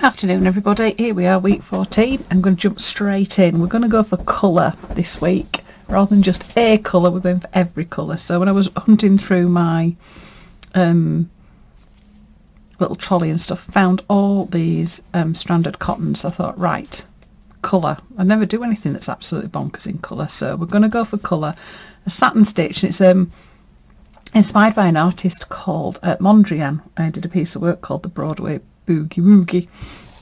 Afternoon everybody, here we are, week 14. I'm going to jump straight in. We're going to go for colour this week rather than just a colour. We're going for every colour. So when I was hunting through my little trolley and stuff, found all these stranded cottons. I thought, right, colour. I never do anything that's absolutely bonkers in colour, so we're going to go for colour. A Satin Stitch, and it's inspired by an artist called Mondrian. I did a piece of work called the Broadway Boogie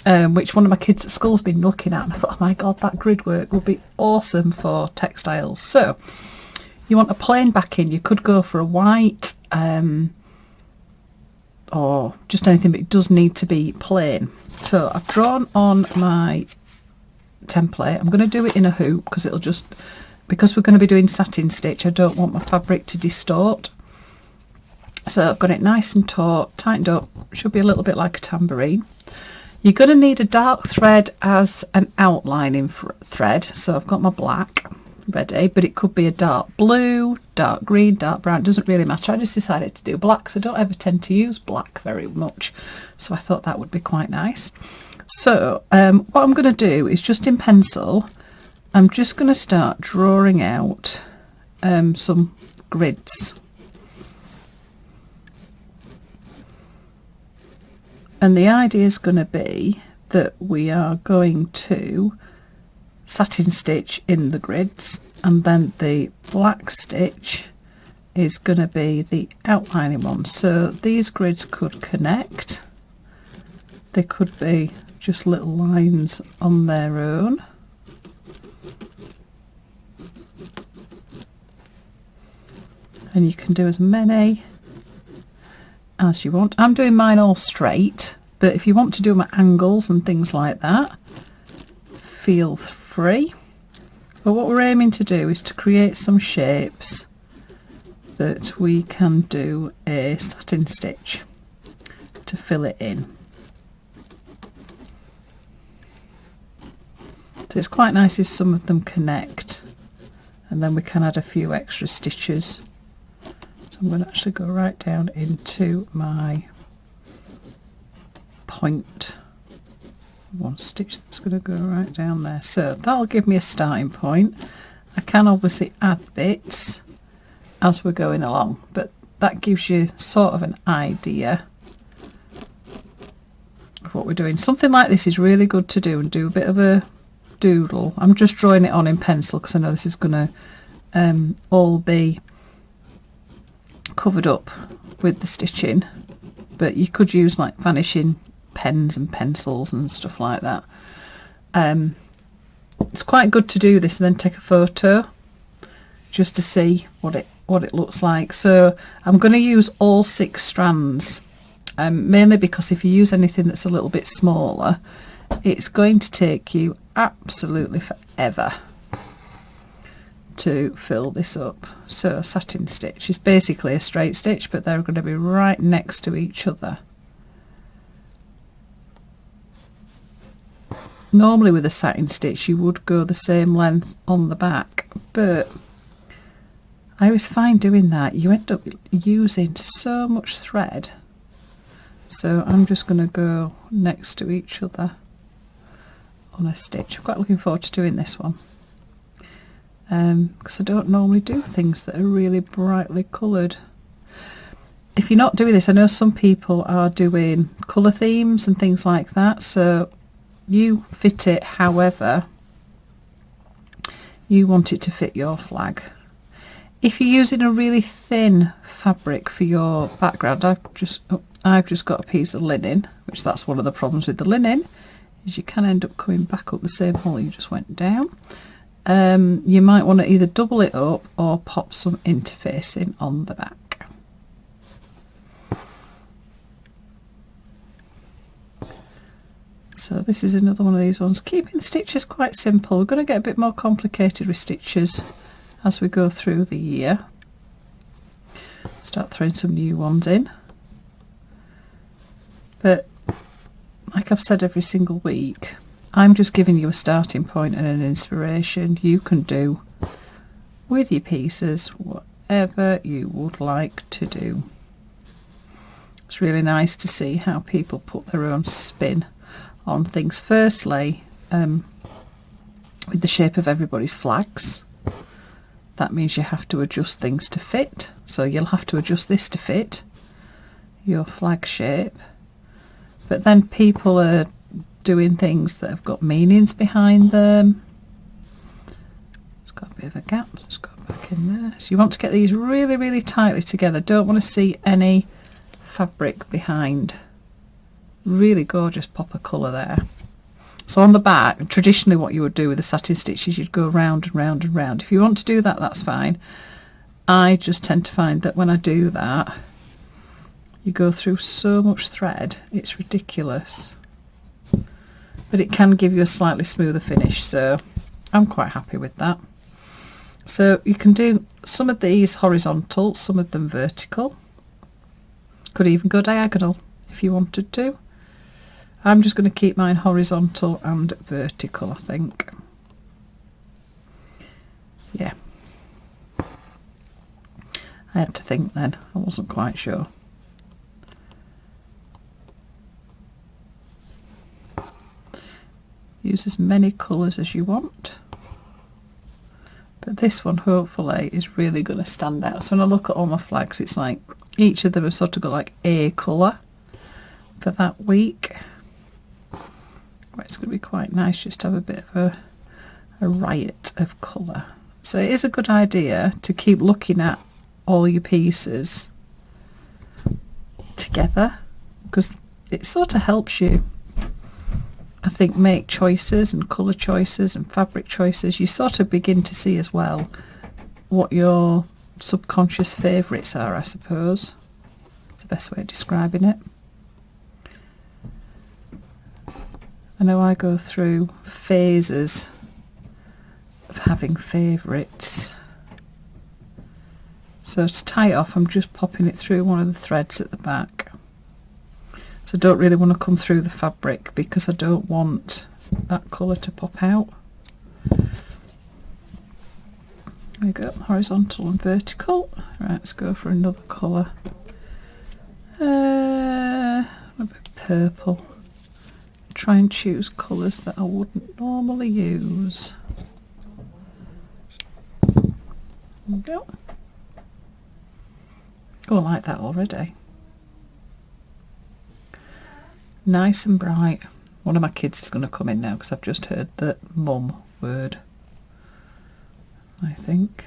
Woogie, which one of my kids at school's been looking at, and I thought, oh my god, that grid work would be awesome for textiles. So you want a plain backing. You could go for a white or just anything, but it does need to be plain. So I've drawn on my template. I'm going to do it in a hoop because because we're going to be doing satin stitch, I don't want my fabric to distort. So I've got it nice and taut, tightened up. Should be a little bit like a tambourine. You're going to need a dark thread as an outlining thread. So I've got my black ready, but it could be a dark blue, dark green, dark brown. It doesn't really matter. I just decided to do black, so I don't ever tend to use black very much. So I thought that would be quite nice. So what I'm going to do is just in pencil, I'm just going to start drawing out some grids. And the idea is going to be that we are going to satin stitch in the grids, and then the black stitch is going to be the outlining one. So these grids could connect. They could be just little lines on their own. And you can do as many as you want. I'm doing mine all straight, but if you want to do them at angles and things like that, feel free. But what we're aiming to do is to create some shapes that we can do a satin stitch to fill it in. So it's quite nice if some of them connect, and then we can add a few extra stitches. So I'm going to actually go right down into my point. One stitch that's going to go right down there. So that'll give me a starting point. I can obviously add bits as we're going along, but that gives you sort of an idea of what we're doing. Something like this is really good to do and do a bit of a doodle. I'm just drawing it on in pencil because I know this is going to all be covered up with the stitching, but you could use like vanishing pens and pencils and stuff like that. It's quite good to do this and then take a photo just to see what it looks like. So I'm going to use all 6 strands, mainly because if you use anything that's a little bit smaller, it's going to take you absolutely forever to fill this up. So satin stitch is basically a straight stitch, but they're going to be right next to each other. Normally with a satin stitch you would go the same length on the back, but I always find doing that you end up using so much thread. So I'm just going to go next to each other on a stitch. I'm quite looking forward to doing this one, because I don't normally do things that are really brightly coloured. If you're not doing this, I know some people are doing colour themes and things like that, so you fit it however you want it to fit your flag. If you're using a really thin fabric for your background, I've just got a piece of linen, which that's one of the problems with the linen, is you can end up coming back up the same hole you just went down. You might want to either double it up or pop some interfacing on the back. So this is another one of these ones. Keeping stitches quite simple. We're going to get a bit more complicated with stitches as we go through the year. Start throwing some new ones in. But like I've said every single week, I'm just giving you a starting point and an inspiration. You can do with your pieces whatever you would like to do. It's really nice to see how people put their own spin on things. Firstly, with the shape of everybody's flags, that means you have to adjust things to fit. So you'll have to adjust this to fit your flag shape. But then people are doing things that have got meanings behind them. It's got a bit of a gap, so it's got back in there. So you want to get these really, really tightly together. Don't want to see any fabric behind. Really gorgeous pop of colour there. So on the back, traditionally what you would do with the satin stitch is you'd go round and round and round. If you want to do that, that's fine. I just tend to find that when I do that, you go through so much thread, it's ridiculous. But it can give you a slightly smoother finish, so I'm quite happy with that. So you can do some of these horizontal, some of them vertical. Could even go diagonal if you wanted to. I'm just going to keep mine horizontal and vertical, I think. Yeah. I had to think then, I wasn't quite sure. Use as many colours as you want. But this one hopefully is really going to stand out. So when I look at all my flags, it's like each of them have sort of got like a colour for that week. But it's going to be quite nice just to have a bit of a riot of colour. So it is a good idea to keep looking at all your pieces together, because it sort of helps you, I think, make choices and colour choices and fabric choices. You sort of begin to see as well what your subconscious favourites are, I suppose. It's the best way of describing it. I know I go through phases of having favourites. So to tie it off, I'm just popping it through one of the threads at the back. So I don't really want to come through the fabric because I don't want that colour to pop out. There we go, horizontal and vertical. Right, let's go for another colour. A bit purple. Try and choose colours that I wouldn't normally use. There we go. Oh, I like that already. Nice and bright. One of my kids is going to come in now because I've just heard the mum word, I think.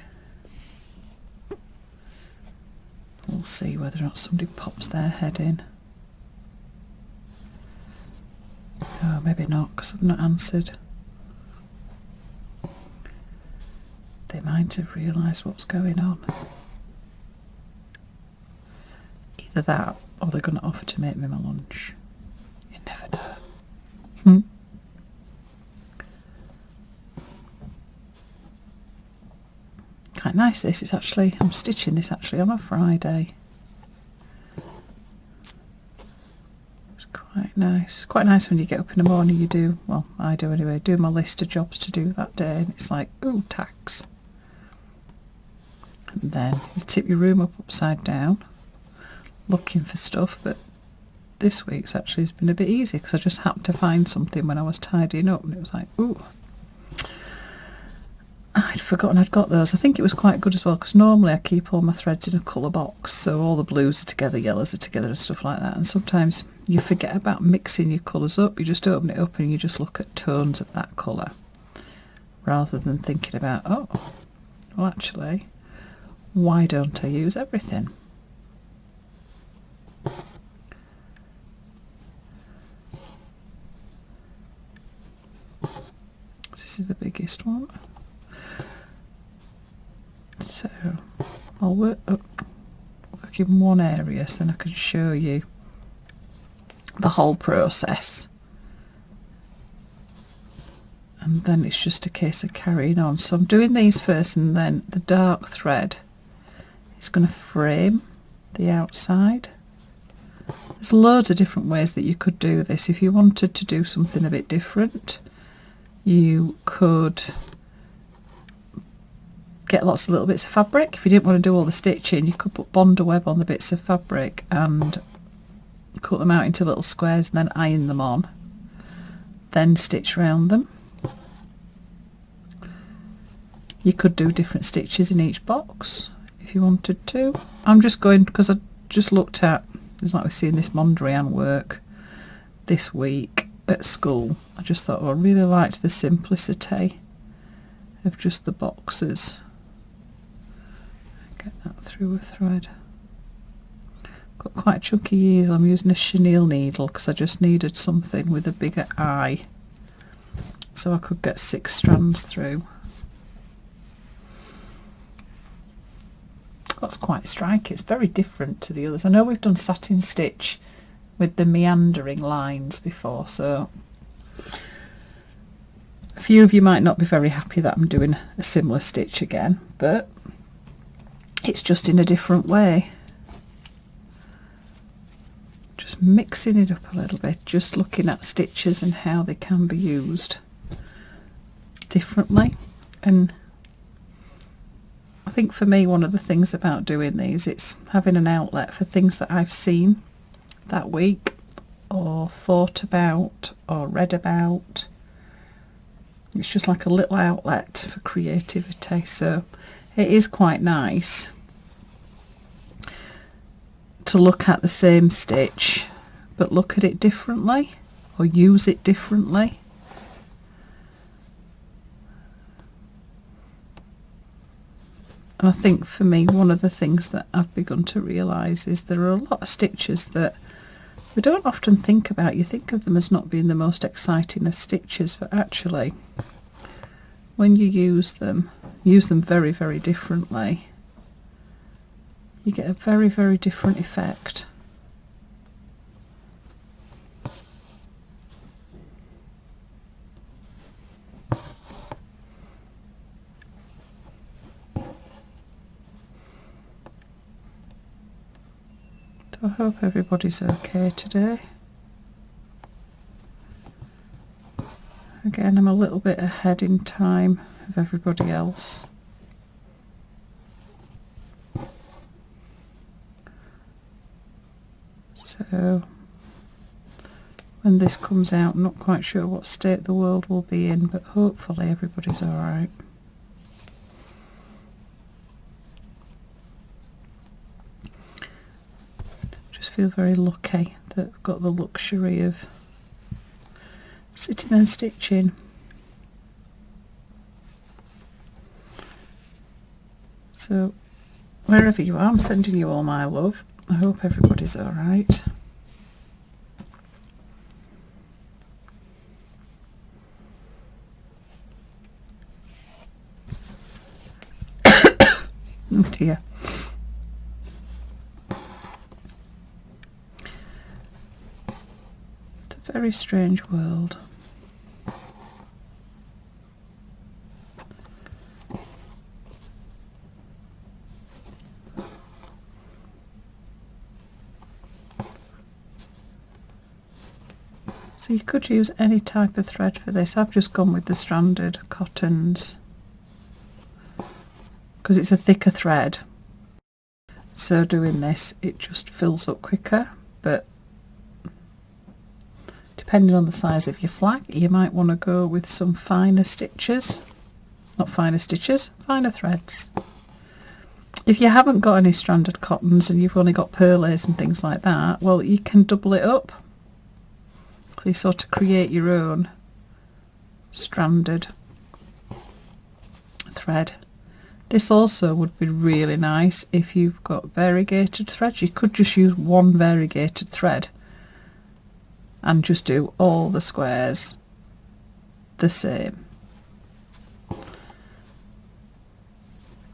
We'll see whether or not somebody pops their head in. Oh, maybe not, because I've not answered. They might have realised what's going on. Either that, or they're going to offer to make me my lunch. You never know. Quite nice this. It's actually, I'm stitching this actually on a Friday. Quite nice. Quite nice when you get up in the morning, you do, well, I do anyway, do my list of jobs to do that day, and it's like, ooh, tax. And then you tip your room up upside down, looking for stuff, but this week's actually has been a bit easy because I just happened to find something when I was tidying up, and it was like, ooh. I'd forgotten I'd got those. I think it was quite good as well because normally I keep all my threads in a colour box, so all the blues are together, yellows are together and stuff like that, and sometimes you forget about mixing your colours up. You just open it up and you just look at tones of that colour rather than thinking about, oh, well actually, why don't I use everything? This is the biggest one. So I'll work in one area so then I can show you the whole process, and then it's just a case of carrying on. So I'm doing these first, and then the dark thread is going to frame the outside. There's loads of different ways that you could do this. If you wanted to do something a bit different, you could get lots of little bits of fabric. If you didn't want to do all the stitching, you could put Bondo web on the bits of fabric and cut them out into little squares and then iron them on. then stitch around them. You could do different stitches in each box if you wanted to. I'm just going, because I just looked at, it's like we're seeing this Mondrian work this week at school. I just thought, oh, I really liked the simplicity of just the boxes. Get that through a thread. Got quite chunky ears. I'm using a chenille needle because I just needed something with a bigger eye so I could get 6 strands through. That's quite striking. It's very different to the others. I know we've done satin stitch with the meandering lines before, so a few of you might not be very happy that I'm doing a similar stitch again, but it's just in a different way. Just mixing it up a little bit, just looking at stitches and how they can be used differently. And I think for me, one of the things about doing these, it's having an outlet for things that I've seen that week or thought about or read about. It's just like a little outlet for creativity, so it is quite nice to look at the same stitch but look at it differently or use it differently. And I think for me, one of the things that I've begun to realise is there are a lot of stitches that we don't often think about. You think of them as not being the most exciting of stitches, but actually when you use them very, very differently, you get a very, very different effect. I hope everybody's okay today. Again, I'm a little bit ahead in time of everybody else. So when this comes out, I'm not quite sure what state the world will be in, but hopefully everybody's alright. Feel very lucky that I've got the luxury of sitting and stitching. So wherever you are, I'm sending you all my love. I hope everybody's all right. Oh dear. Very strange world. So you could use any type of thread for this. I've just gone with the stranded cottons because it's a thicker thread. So doing this, it just fills up quicker, but depending on the size of your flag, you might want to go with some finer stitches. Not finer stitches, finer threads. If you haven't got any stranded cottons and you've only got perlés and things like that, well, you can double it up. So you sort of create your own stranded thread. This also would be really nice if you've got variegated threads. You could just use one variegated thread and just do all the squares the same.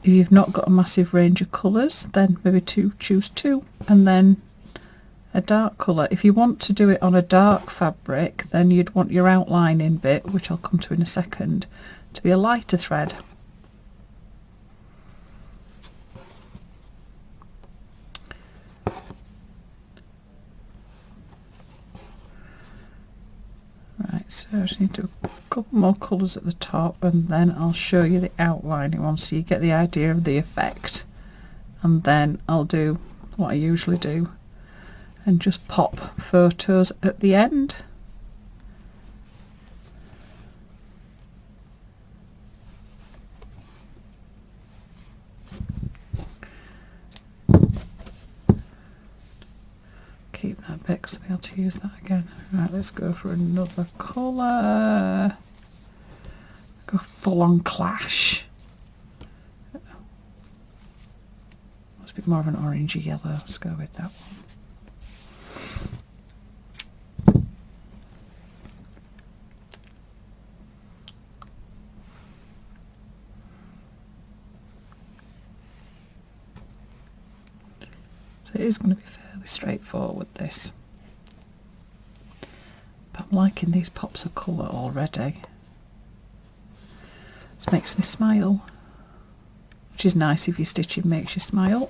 If you've not got a massive range of colours, then maybe choose two and then a dark colour. If you want to do it on a dark fabric, then you'd want your outlining bit, which I'll come to in a second, to be a lighter thread. Right, so I just need to do a couple more colours at the top and then I'll show you the outlining one so you get the idea of the effect, and then I'll do what I usually do and just pop photos at the end. that bit because I'll be able to use that again. Right, let's go for another colour. Go full on clash. It's a bit more of an orangey yellow. Let's go with that one. So it is going to be fairly straightforward, this. But I'm liking these pops of colour already. This makes me smile, which is nice if your stitching makes you smile.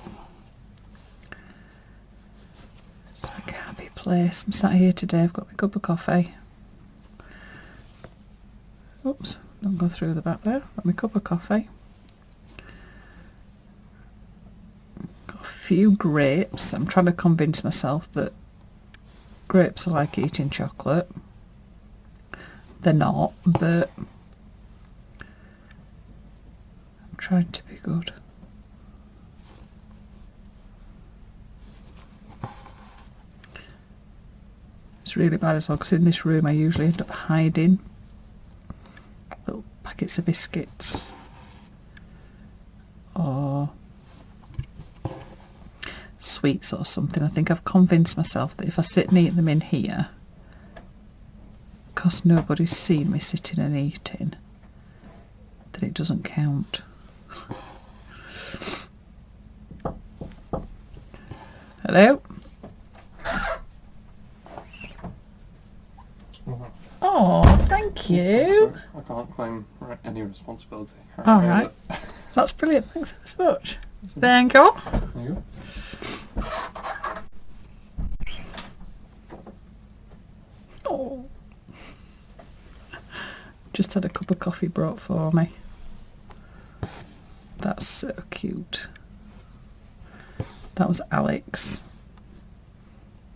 It's like a happy place. I'm sat here today, I've got my cup of coffee. Oops, don't go through the back there. Got my cup of coffee. Got a few grapes. I'm trying to convince myself that grapes are like eating chocolate. They're not, but I'm trying to be good. It's really bad as well because in this room I usually end up hiding little packets of biscuits or sweets or something. I think I've convinced myself that if I sit and eat them in here, because nobody's seen me sitting and eating, that it doesn't count. Hello? Oh, thank you. I can't claim any responsibility. All right. That's brilliant. Thanks so much. Thank you. There you go. Oh. Just had a cup of coffee brought for me. That's so cute. That was Alex.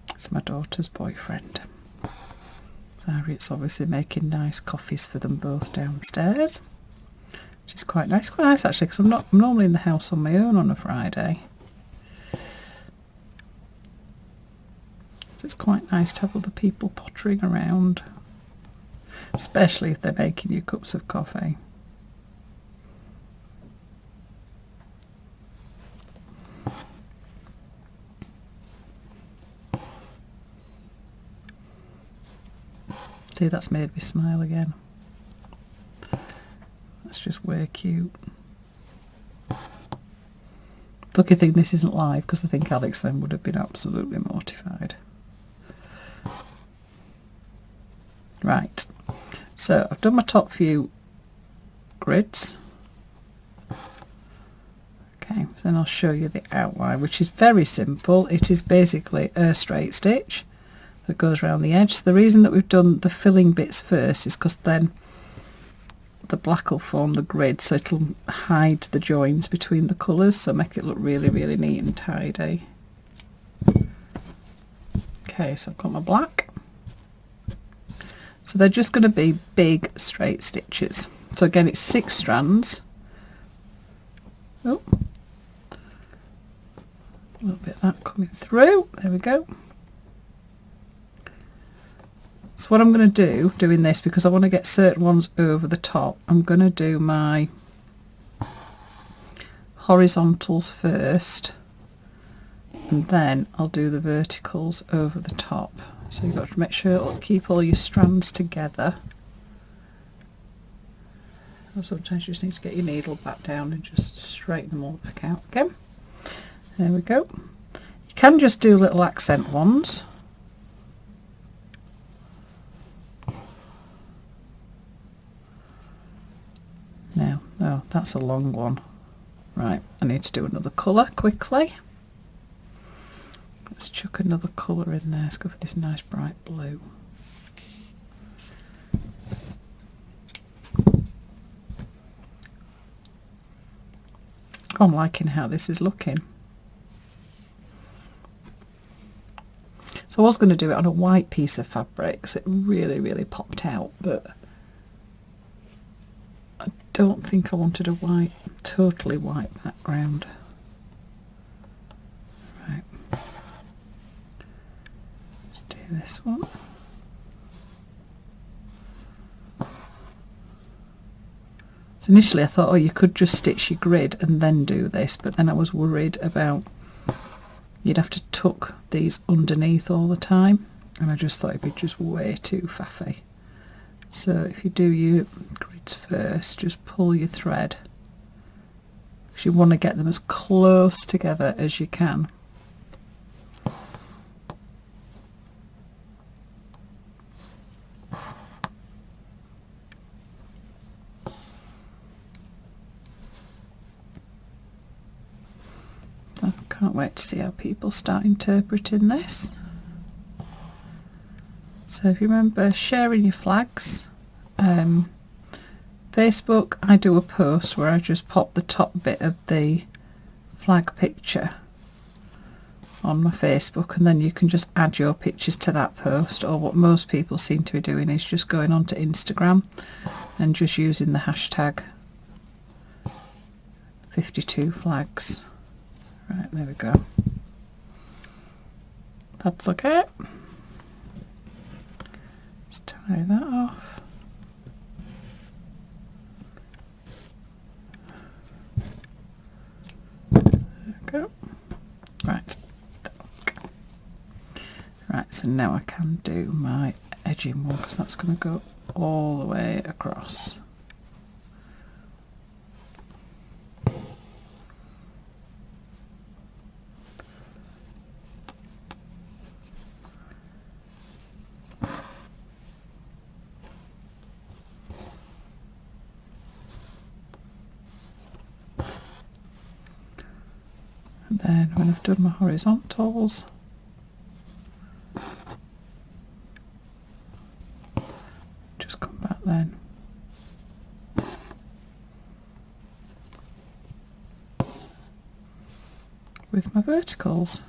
It's my daughter's boyfriend. So Harriet's obviously making nice coffees for them both downstairs, which is quite nice. Quite nice actually, because I'm normally in the house on my own on a Friday. So it's quite nice to have other people pottering around, especially if they're making you cups of coffee. See, that's made me smile again. That's just way cute. Lucky thing this isn't live, because I think Alex then would have been absolutely mortified. Right, so I've done my top few grids. Okay, so then I'll show you the outline, which is very simple. It is basically a straight stitch that goes around the edge. So the reason that we've done the filling bits first is because then the black will form the grid, so it'll hide the joins between the colours, so make it look really, really neat and tidy. Okay, so I've got my black. So they're just going to be big straight stitches. So again, it's 6 strands. Oh, a little bit of that coming through. There we go. So what I'm going to do, doing this, because I want to get certain ones over the top, I'm going to do my horizontals first, and then I'll do the verticals over the top. So you've got to make sure to keep all your strands together. Or sometimes you just need to get your needle back down and just straighten them all back out again. There we go. You can just do little accent ones. Now, oh, that's a long one. Right, I need to do another colour quickly. Let's chuck another colour in there. Let's go for this nice bright blue. Oh, I'm liking how this is looking. So I was going to do it on a white piece of fabric because it really, really popped out, but I don't think I wanted a white, totally white background. Right. this one. So initially I thought, oh, you could just stitch your grid and then do this, but then I was worried about you'd have to tuck these underneath all the time, and I just thought it'd be just way too faffy. So if you do your grids first, just pull your thread, because you want to get them as close together as you can. I can't wait to see how people start interpreting this. So if you remember sharing your flags, Facebook, I do a post where I just pop the top bit of the flag picture on my Facebook, and then you can just add your pictures to that post, or what most people seem to be doing is just going onto Instagram and just using the hashtag 52 flags. Right, there we go. That's okay. Let's tie that off. There we go. Right. Right, so now I can do my edging one, because that's going to go all the way across. And then when I've done my horizontals, just come back then with my verticals.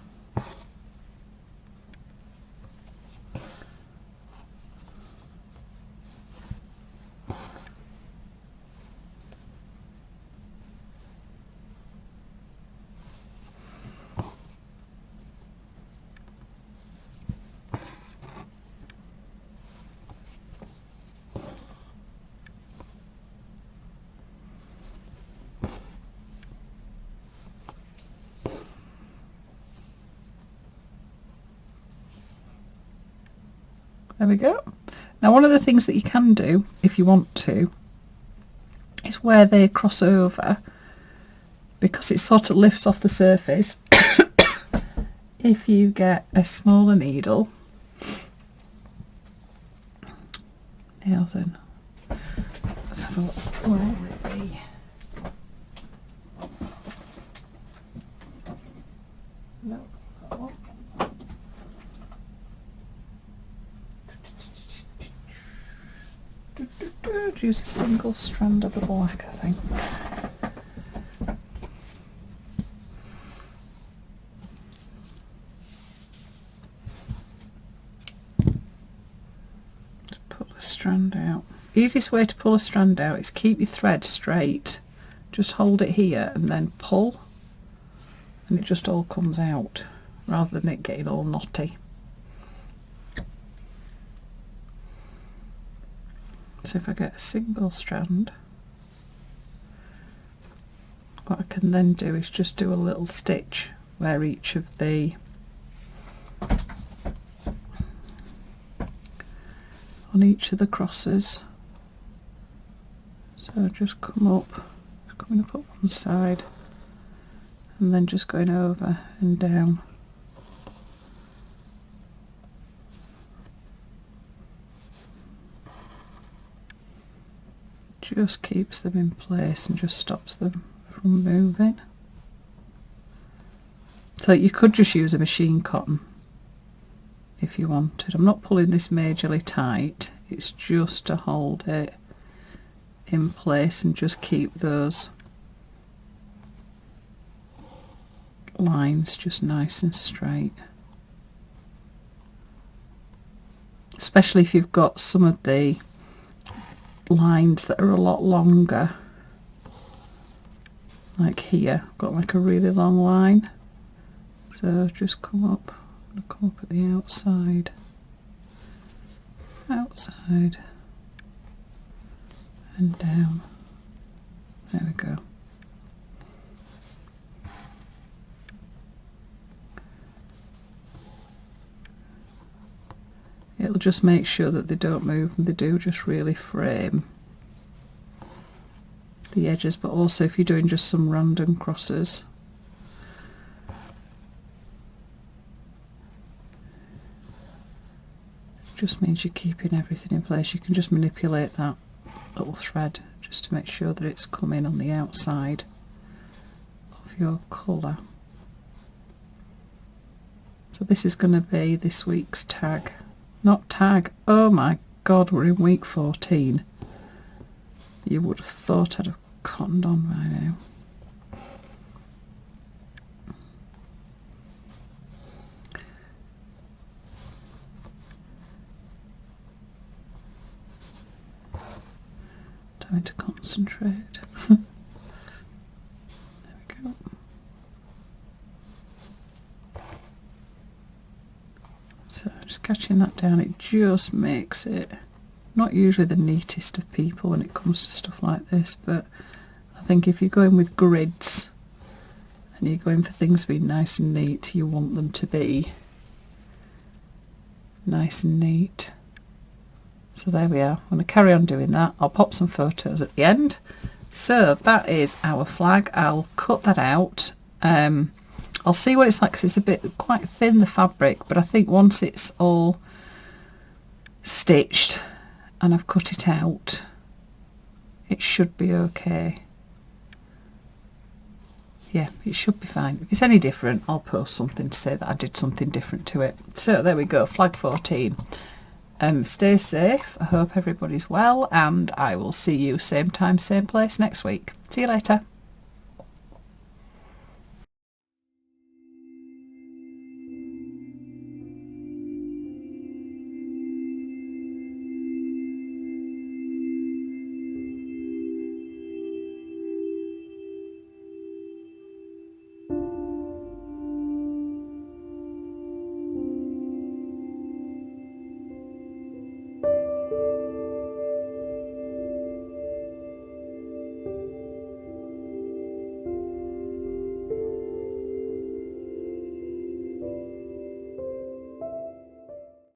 There we go. Now one of the things that you can do, if you want to, is where they cross over, because it sort of lifts off the surface. If you get a smaller needle, now then, let's have a look. Where will it be? No, that one. Use a single strand of the black, I think. Just pull a strand out. Easiest way to pull a strand out is keep your thread straight. Just hold it here and then pull, and it just all comes out, rather than it getting all knotty. So if I get a single strand, what I can then do is just do a little stitch where each of the on each of the crosses. So just come up, coming up one side, and then just going over and down. Just keeps them in place and just stops them from moving. So you could just use a machine cotton if you wanted. I'm not pulling this majorly tight, it's just to hold it in place and just keep those lines just nice and straight. Especially if you've got some of the lines that are a lot longer, like here I've got like a really long line, so just come up at the outside outside and down. There we go. It'll just make sure that they don't move, and they do just really frame the edges, but also if you're doing just some random crosses, just means you're keeping everything in place. You can just manipulate that little thread just to make sure that it's coming on the outside of your colour. So this is going to be this week's tag. Not tag, oh my god, we're in week 14. You would have thought I'd have cottoned on by now. Trying to concentrate. There we go. So just catching that down, it just makes it not usually the neatest of people when it comes to stuff like this, but I think if you're going with grids and you're going for things to be nice and neat, you want them to be nice and neat. So there we are. I'm going to carry on doing that. I'll pop some photos at the end. So that is our flag. I'll cut that out. I'll see what it's like because it's a bit quite thin, the fabric, but I think once it's all stitched and I've cut it out, it should be okay. Yeah, it should be fine. If it's any different, I'll post something to say that I did something different to it. So there we go, flag 14. Stay safe. I hope everybody's well, and I will see you same time, same place next week. See you later.